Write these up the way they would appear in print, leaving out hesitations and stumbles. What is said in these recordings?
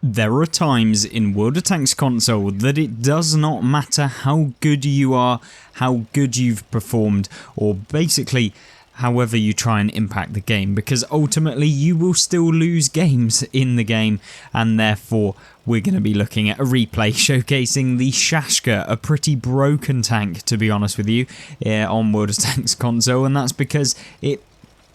There are times in World of Tanks console that it does not matter how good you are, how good you've performed, or basically however you try and impact the game, because ultimately you will still lose games in the game, and therefore we're going to be looking at a replay showcasing the Shashka, a pretty broken tank to be honest with you, on World of Tanks console, and that's because it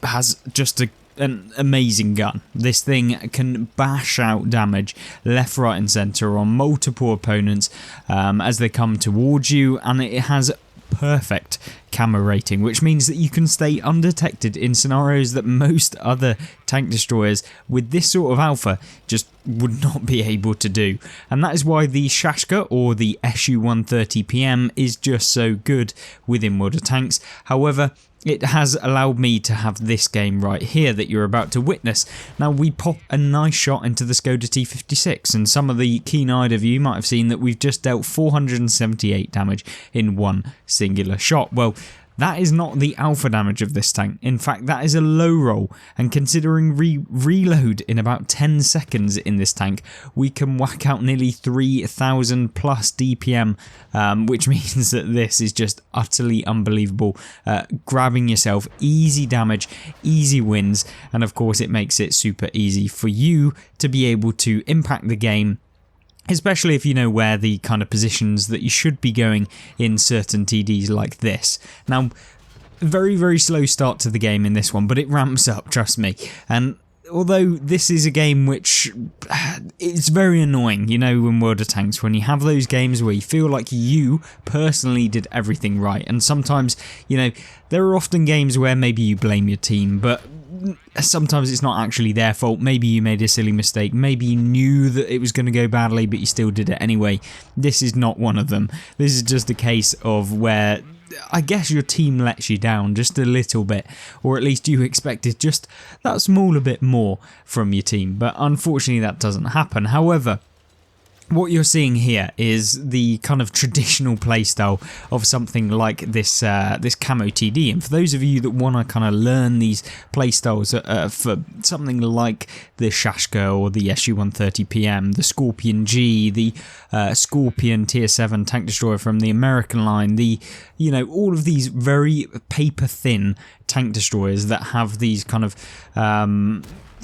has just an amazing gun. This thing can bash out damage left, right and centre on multiple opponents as they come towards you, and it has perfect camo rating, which means that you can stay undetected in scenarios that most other tank destroyers with this sort of alpha just would not be able to do. And that is why the Shashka, or the SU-130 PM, is just so good within World of Tanks. However, it has allowed me to have this game right here that you're about to witness. Now, we pop a nice shot into the Skoda T56, and some of the keen-eyed of you might have seen that we've just dealt 478 damage in one singular shot. Well, that is not the alpha damage of this tank. In fact, that is a low roll, and considering reload in about 10 seconds in this tank, we can whack out nearly 3,000 plus DPM, which means that this is just utterly unbelievable. Grabbing yourself easy damage, easy wins, and of course it makes it super easy for you to be able to impact the game, especially if you know where the kind of positions that you should be going in certain TDs like this. Now, very, very slow start to the game in this one, but it ramps up, trust me. And although this is a game which it's very annoying, you know, in World of Tanks, when you have those games where you feel like you personally did everything right. And sometimes, you know, there are often games where maybe you blame your team, but sometimes it's not actually their fault. Maybe you made a silly mistake, maybe you knew that it was going to go badly but you still did it anyway. This is not one of them. This is just a case of where I guess your team lets you down just a little bit, or at least you expected just that small a bit more from your team, but unfortunately that doesn't happen. However, what you're seeing here is the kind of traditional playstyle of something like this this camo TD. And for those of you that want to kind of learn these playstyles for something like the Shashka or the SU-130 PM, the Scorpion G, the Scorpion Tier 7 tank destroyer from the American line, the, you know, all of these very paper thin tank destroyers that have these kind of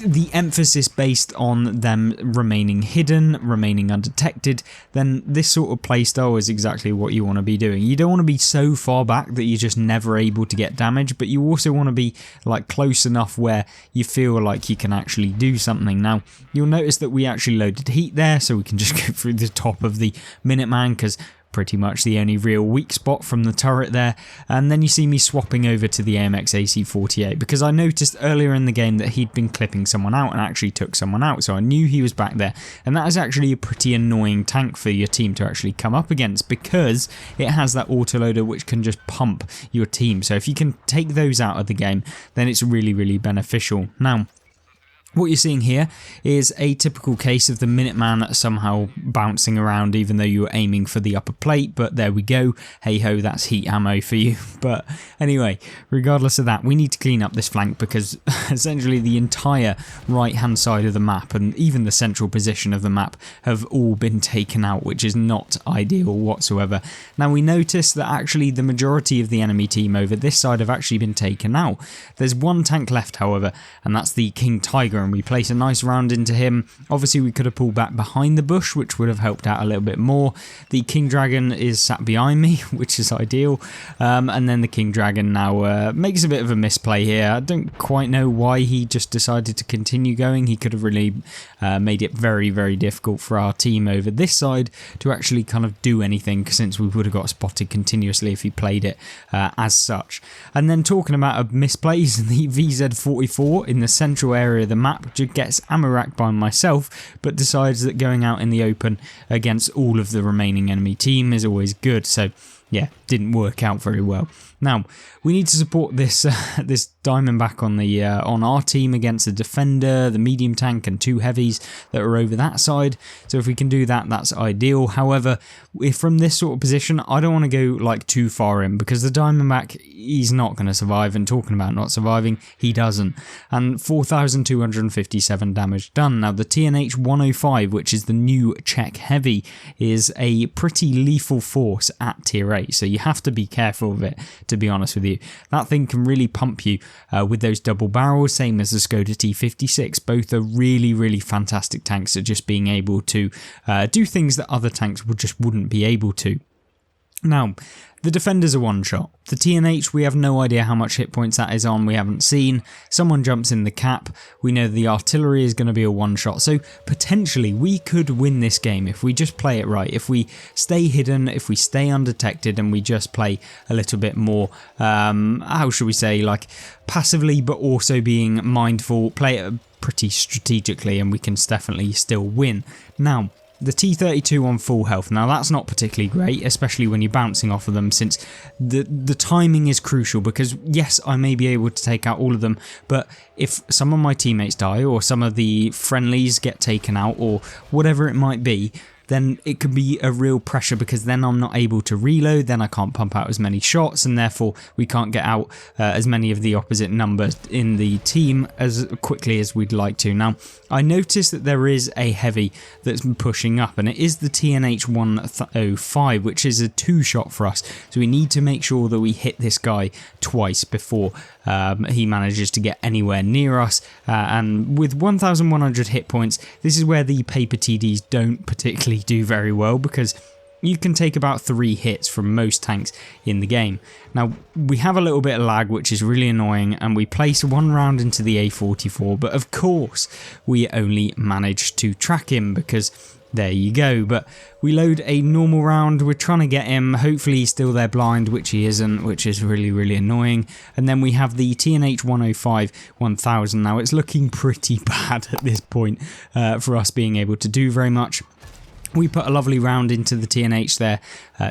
the emphasis based on them remaining hidden, remaining undetected, then this sort of playstyle is exactly what you want to be doing. You don't want to be so far back that you're just never able to get damage, but you also want to be like close enough where you feel like you can actually do something. Now, you'll notice that we actually loaded heat there, so we can just go through the top of the Minuteman, because pretty much the only real weak spot from the turret there. And then you see me swapping over to the AMX AC-48 because I noticed earlier in the game that he'd been clipping someone out and actually took someone out, so I knew he was back there. And that is actually a pretty annoying tank for your team to actually come up against, because it has that autoloader which can just pump your team. So if you can take those out of the game, then it's really, really beneficial. Now, what you're seeing here is a typical case of the Minuteman somehow bouncing around even though you were aiming for the upper plate, but there we go. Hey ho, that's heat ammo for you. But anyway, regardless of that, we need to clean up this flank because essentially the entire right hand side of the map and even the central position of the map have all been taken out, which is not ideal whatsoever. Now, we notice that actually the majority of the enemy team over this side have actually been taken out. There's one tank left, however, and that's the King Tiger, and we place a nice round into him. Obviously we could have pulled back behind the bush, which would have helped out a little bit more. The King Dragon is sat behind me, which is ideal, and then the King Dragon now makes a bit of a misplay here. I don't quite know why he just decided to continue going. He could have really made it very, very difficult for our team over this side to actually kind of do anything, since we would have got spotted continuously if he played it as such. And then talking about misplays, the VZ-44 in the central area of the map gets ammo racked by myself, but decides that going out in the open against all of the remaining enemy team is always good. So yeah, didn't work out very well. Now, we need to support this this Diamondback on our team against the defender, the medium tank, and 2 heavies that are over that side. So if we can do that, that's ideal. However, if from this sort of position, I don't want to go like too far in, because the Diamondback, he's not going to survive. And talking about not surviving, he doesn't. And 4,257 damage done. Now, the TNH 105, which is the new Czech heavy, is a pretty lethal force at tier 8. So you have to be careful of it, to be honest with you. That thing can really pump you with those double barrels, same as the Skoda T56. Both are really, really fantastic tanks at just being able to do things that other tanks just wouldn't be able to. Now, the defender's a one-shot. The TNH, we have no idea how much hit points that is on. We haven't seen. Someone jumps in the cap. We know the artillery is going to be a one-shot. So potentially we could win this game if we just play it right. If we stay hidden, if we stay undetected, and we just play a little bit more, how should we say, like passively, but also being mindful, play it pretty strategically, and we can definitely still win. Now, the T32 on full health, now that's not particularly great, especially when you're bouncing off of them, since the timing is crucial, because yes, I may be able to take out all of them, but if some of my teammates die, or some of the friendlies get taken out, or whatever it might be, then it could be a real pressure, because then I'm not able to reload, then I can't pump out as many shots, and therefore we can't get out as many of the opposite numbers in the team as quickly as we'd like to. Now, I noticed that there is a heavy that's pushing up, and it is the TNH 105, which is a 2-shot for us, so we need to make sure that we hit this guy twice before he manages to get anywhere near us, and with 1,100 hit points, this is where the paper TDs don't particularly do very well, because you can take about 3 hits from most tanks in the game. Now, we have a little bit of lag, which is really annoying, and we place 1 round into the A44, but of course we only managed to track him, because there you go. But we load a normal round, we're trying to get him, hopefully he's still there blind, which he isn't, which is really, really annoying. And then we have the TNH 105 1000. Now, it's looking pretty bad at this point for us being able to do very much. We put a lovely round into the TNH there,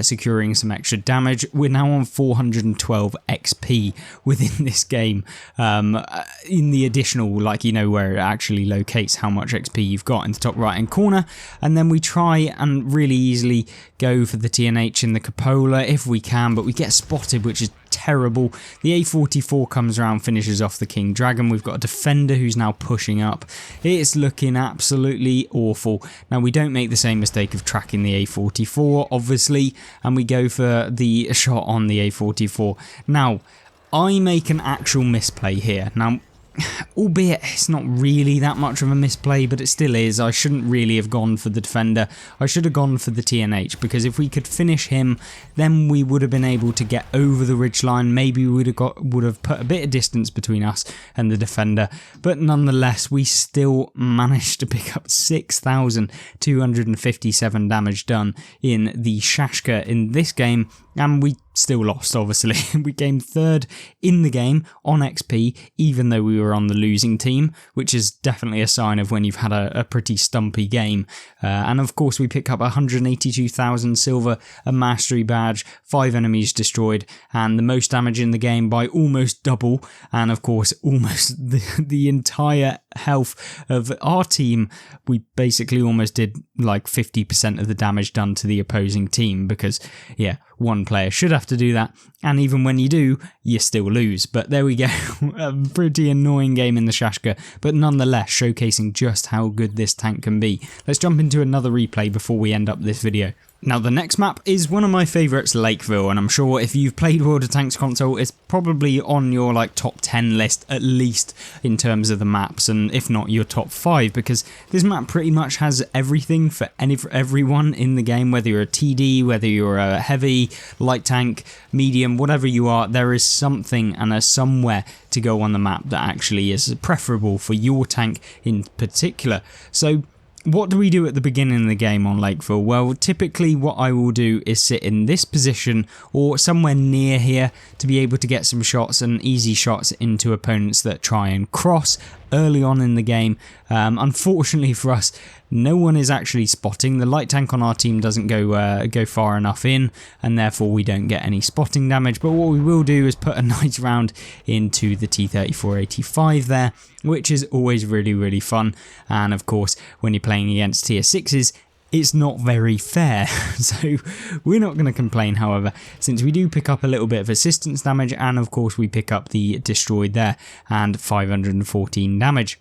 securing some extra damage. We're now on 412 XP within this game. In the additional, like, you know, where it actually locates how much XP you've got in the top right hand corner. And then we try and really easily go for the TNH in the cupola if we can, but we get spotted, which is terrible. The A44 comes around, finishes off the King Dragon. We've got a defender who's now pushing up. It's looking absolutely awful. Now, we don't make the same mistake of tracking the A44, obviously, and we go for the shot on the A44. Now, I make an actual misplay here. Now, albeit it's not really that much of a misplay, but it still is. I shouldn't really have gone for the defender. I should have gone for the TNH, because if we could finish him, then we would have been able to get over the ridgeline. Maybe we would have put a bit of distance between us and the defender, but nonetheless, we still managed to pick up 6,257 damage done in the Shashka in this game, and we still lost, obviously. We came 3rd in the game on XP, even though we were on the losing team, which is definitely a sign of when you've had a pretty stumpy game. And of course, we pick up 182,000 silver, a mastery badge, 5 enemies destroyed, and the most damage in the game by almost double. And of course, almost the entire health of our team. We basically almost did like 50% of the damage done to the opposing team, because, yeah, one player should have to do that, and even when you do, you still lose. But there we go. A pretty annoying game in the Shashka, but nonetheless showcasing just how good this tank can be. Let's jump into another replay before we end up this video. Now, the next map is one of my favourites, Lakeville, and I'm sure if you've played World of Tanks console, it's probably on your like top 10 list, at least in terms of the maps, and if not your top 5, because this map pretty much has everything for everyone in the game, whether you're a TD, whether you're a heavy, light tank, medium, whatever you are, there is something and a somewhere to go on the map that actually is preferable for your tank in particular. So what do we do at the beginning of the game on Lakeville? Well, typically what I will do is sit in this position or somewhere near here to be able to get some shots and easy shots into opponents that try and cross early on in the game. Unfortunately for us, no one is actually spotting. The light tank on our team doesn't go far enough in, and therefore we don't get any spotting damage. But what we will do is put a nice round into the T-34-85 there, which is always really, really fun. And of course, when you're playing against tier 6s, it's not very fair, so we're not going to complain, however, since we do pick up a little bit of assistance damage, and of course we pick up the destroyed there and 514 damage.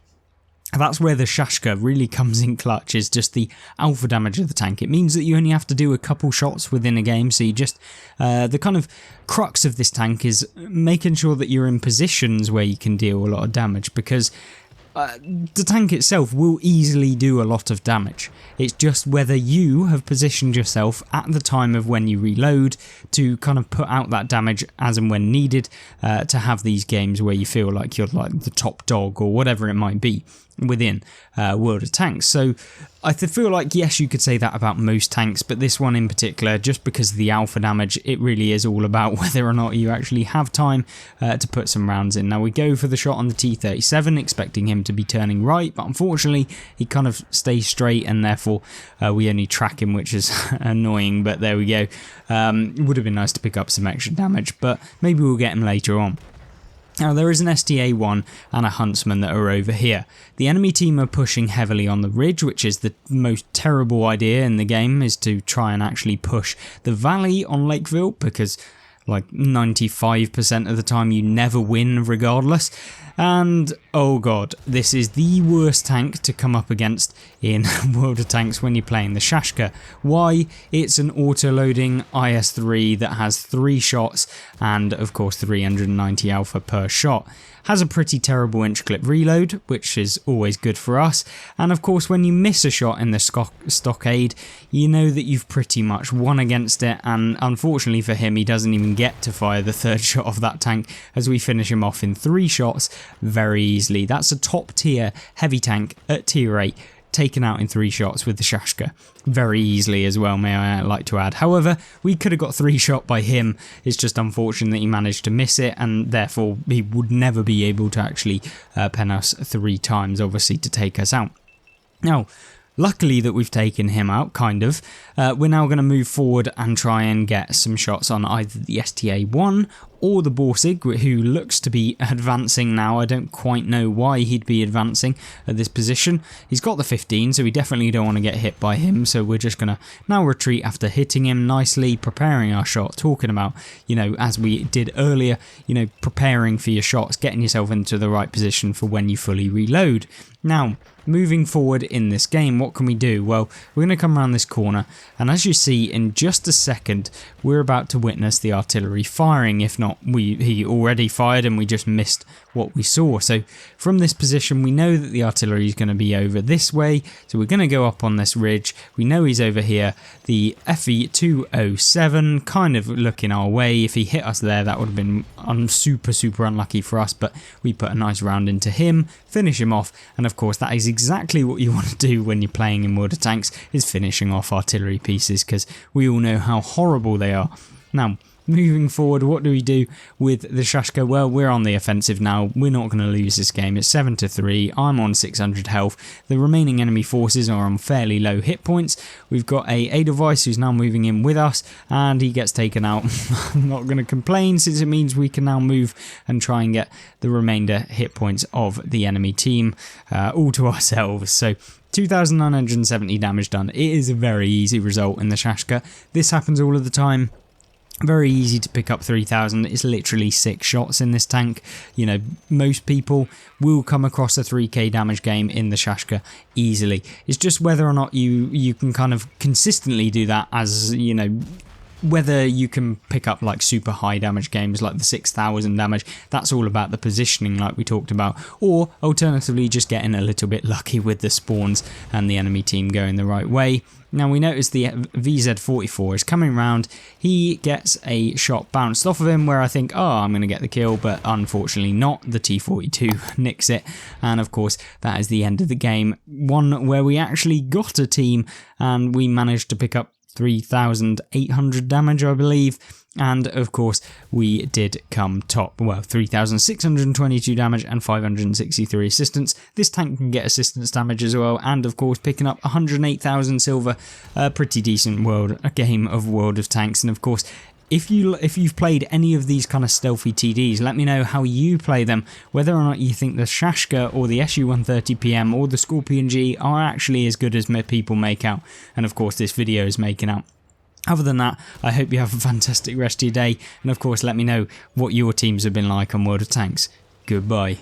That's where the Shashka really comes in clutch, is just the alpha damage of the tank. It means that you only have to do a couple shots within a game, so you just, the kind of crux of this tank is making sure that you're in positions where you can deal a lot of damage, because the tank itself will easily do a lot of damage. It's just whether you have positioned yourself at the time of when you reload to kind of put out that damage as and when needed, to have these games where you feel like you're like the top dog or whatever it might be within World of Tanks. So I feel like, yes, you could say that about most tanks, but this one in particular, just because of the alpha damage, it really is all about whether or not you actually have time to put some rounds in. Now we go for the shot on the T-37, expecting him to be turning right, but unfortunately he kind of stays straight, and therefore we only track him, which is annoying, but there we go. It would have been nice to pick up some extra damage, but maybe we'll get him later on. Now there is an STA-1 and a Huntsman that are over here. The enemy team are pushing heavily on the ridge, which is the most terrible idea in the game, is to try and actually push the valley on Lakeville, because like 95% of the time you never win regardless. And oh god, this is the worst tank to come up against in World of Tanks when you're playing the Shashka. Why? It's an auto-loading IS-3 that has 3 shots and of course 390 alpha per shot. Has a pretty terrible inch clip reload, which is always good for us, and of course when you miss a shot in the stockade, you know that you've pretty much won against it, and unfortunately for him, he doesn't even get to fire the 3rd shot of that tank, as we finish him off in 3 shots very easily. That's a top tier heavy tank at tier 8, taken out in 3 shots with the Shashka. Very easily as well, may I like to add. However, we could have got 3 shot by him. It's just unfortunate that he managed to miss it, and therefore he would never be able to actually pen us 3 times, obviously, to take us out. Now, luckily that we've taken him out, kind of, we're now going to move forward and try and get some shots on either the STA-1 or the Borsig, who looks to be advancing now. I don't quite know why he'd be advancing at this position. He's got the 15, so we definitely don't want to get hit by him, so we're just going to now retreat after hitting him nicely, preparing our shot, talking about, you know, as we did earlier, you know, preparing for your shots, getting yourself into the right position for when you fully reload. Now, moving forward in this game, what can we do? Well, we're going to come around this corner, and as you see in just a second, we're about to witness the artillery firing. If not, he already fired and we just missed what we saw. So from this position, we know that the artillery is going to be over this way, so we're going to go up on this ridge. We know he's over here. The FE-207 kind of looking our way. If he hit us there, that would have been super unlucky for us, but we put a nice round into him, finish him off, and of course that is exactly what you want to do when you're playing in World of Tanks, is finishing off artillery pieces, because we all know how horrible they are. Now, moving forward, what do we do with the Shashka? Well, we're on the offensive now. We're not going to lose this game. It's 7-3. I'm on 600 health. The remaining enemy forces are on fairly low hit points. We've got a Edelweiss who's now moving in with us, and he gets taken out. I'm not going to complain, since it means we can now move and try and get the remainder hit points of the enemy team all to ourselves. So 2,970 damage done. It is a very easy result in the Shashka. This happens all of the time. Very easy to pick up 3,000. It's literally 6 shots in this tank. You know, most people will come across a 3k damage game in the Shashka easily. It's just whether or not you can kind of consistently do that, as, you know, whether you can pick up like super high damage games like the 6,000 damage, that's all about the positioning like we talked about, or alternatively just getting a little bit lucky with the spawns and the enemy team going the right way. Now we notice the VZ44 is coming round, he gets a shot bounced off of him where I think, oh, I'm going to get the kill, but unfortunately not. The T42 nicks it, and of course that is the end of the game. One where we actually got a team and we managed to pick up 3,800 damage, I believe, and of course we did come top. Well, 3,622 damage and 563 assistance. This tank can get assistance damage as well, and of course picking up 108,000 silver, a pretty decent game of World of Tanks. And of course, if you've played any of these kind of stealthy TDs, let me know how you play them, whether or not you think the Shashka or the SU-130PM or the Scorpion G are actually as good as people make out, and of course this video is making out. Other than that, I hope you have a fantastic rest of your day, and of course let me know what your teams have been like on World of Tanks. Goodbye.